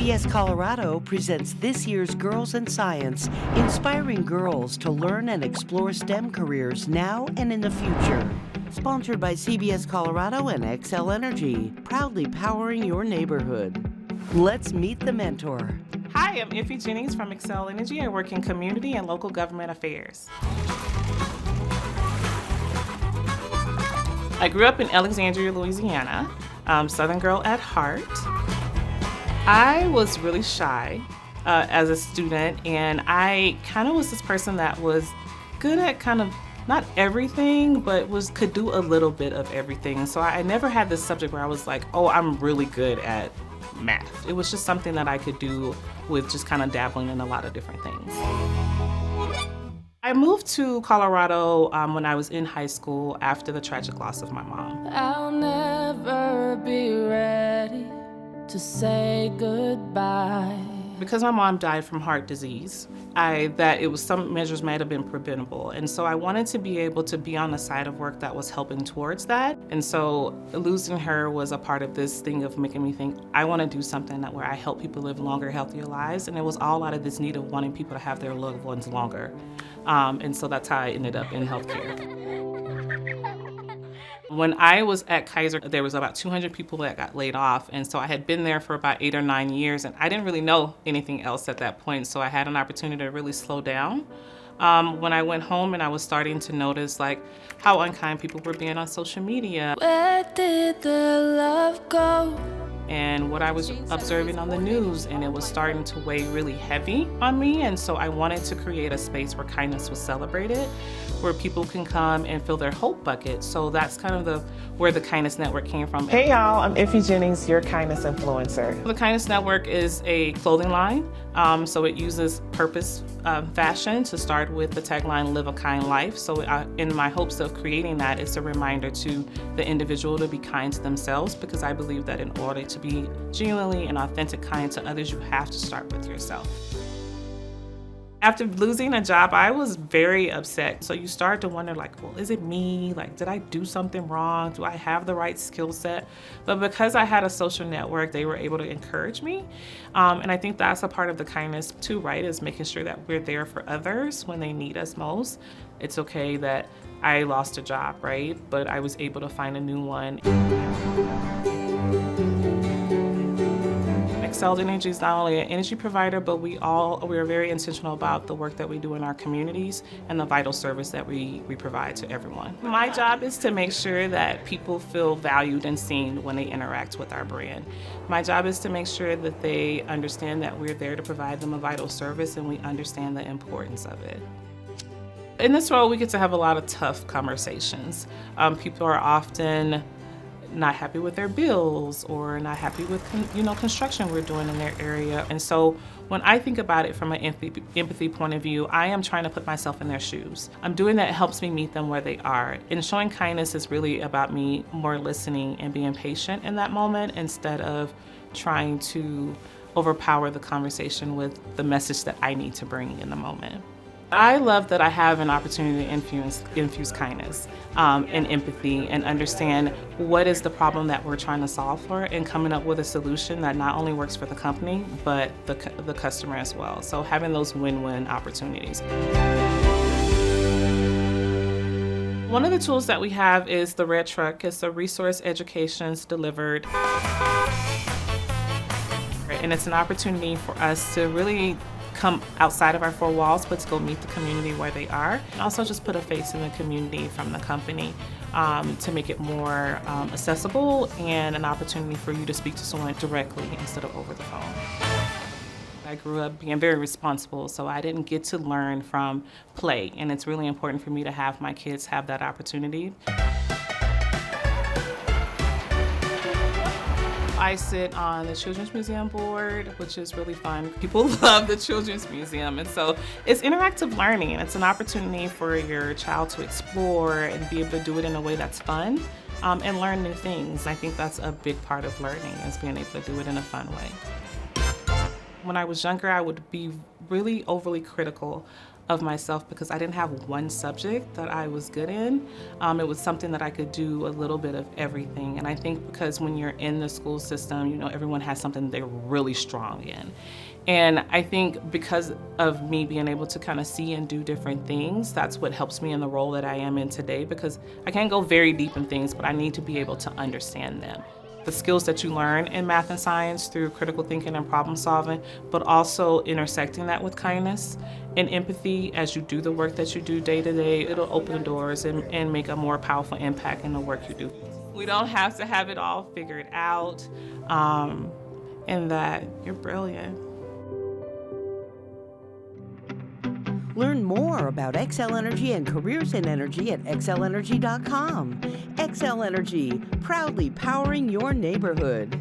CBS Colorado presents this year's Girls in Science, inspiring girls to learn and explore STEM careers now and in the future. Sponsored by CBS Colorado and Xcel Energy, proudly powering your neighborhood. Let's meet the mentor. Hi, I'm Iffie Jennings from Xcel Energy. I work in community and local government affairs. I grew up in Alexandria, Louisiana, Southern girl at heart. I was really shy as a student, and I kind of was this person that was good at kind of not everything, but could do a little bit of everything. So I never had this subject where I was like, oh, I'm really good at math. It was just something that I could do with just kind of dabbling in a lot of different things. I moved to Colorado when I was in high school after the tragic loss of my mom. I'll never be ready to say goodbye. Because my mom died from heart disease, some measures might have been preventable. And so I wanted to be able to be on the side of work that was helping towards that. And so losing her was a part of this thing of making me think, I want to do something where I help people live longer, healthier lives. And it was all out of this need of wanting people to have their loved ones longer. And so that's how I ended up in healthcare. When I was at Kaiser, there was about 200 people that got laid off, and so I had been there for about 8 or 9 years, and I didn't really know anything else at that point, so I had an opportunity to really slow down. When I went home and I was starting to notice how unkind people were being on social media. Where did the love go? And what I was observing on the news, and it was starting to weigh really heavy on me. And so I wanted to create a space where kindness was celebrated, where people can come and fill their hope bucket. So that's kind of where the Kindness Network came from. Hey y'all, I'm Iffie Jennings, your kindness influencer. The Kindness Network is a clothing line. So it uses purpose fashion to start with the tagline, Live a Kind Life. So in my hopes of creating that, it's a reminder to the individual to be kind to themselves, because I believe that in order to be genuinely and authentic kind to others, you have to start with yourself. After losing a job, I was very upset. So you start to wonder, well, is it me? Did I do something wrong? Do I have the right skill set? But because I had a social network, they were able to encourage me. And I think that's a part of the kindness too, right? Is making sure that we're there for others when they need us most. It's okay that I lost a job, right? But I was able to find a new one. Xcel Energy is not only an energy provider, but we are very intentional about the work that we do in our communities and the vital service that we provide to everyone. My job is to make sure that people feel valued and seen when they interact with our brand. My job is to make sure that they understand that we're there to provide them a vital service and we understand the importance of it. In this role, we get to have a lot of tough conversations. People are often not happy with their bills or not happy with construction we're doing in their area. And so when I think about it from an empathy point of view, I am trying to put myself in their shoes. I'm doing that helps me meet them where they are. And showing kindness is really about me more listening and being patient in that moment instead of trying to overpower the conversation with the message that I need to bring in the moment. I love that I have an opportunity to infuse kindness and empathy and understand what is the problem that we're trying to solve for and coming up with a solution that not only works for the company, but the customer as well. So having those win-win opportunities. One of the tools that we have is the Red Truck. It's a resource educations delivered. And it's an opportunity for us to really come outside of our four walls, but to go meet the community where they are. And also just put a face in the community from the company to make it more accessible and an opportunity for you to speak to someone directly instead of over the phone. I grew up being very responsible, so I didn't get to learn from play, and it's really important for me to have my kids have that opportunity. I sit on the Children's Museum board, which is really fun. People love the Children's Museum, and so it's interactive learning. It's an opportunity for your child to explore and be able to do it in a way that's fun and learn new things. I think that's a big part of learning, is being able to do it in a fun way. When I was younger, I would be really overly critical of myself because I didn't have one subject that I was good in. It was something that I could do a little bit of everything. And I think because when you're in the school system, you know, everyone has something they're really strong in. And I think because of me being able to kind of see and do different things, that's what helps me in the role that I am in today, because I can't go very deep in things, but I need to be able to understand them. The skills that you learn in math and science through critical thinking and problem solving, but also intersecting that with kindness and empathy as you do the work that you do day to day, it'll open doors and make a more powerful impact in the work you do. We don't have to have it all figured out, and that you're brilliant. Learn more about Xcel Energy and careers in energy at xcelenergy.com. Xcel Energy, proudly powering your neighborhood.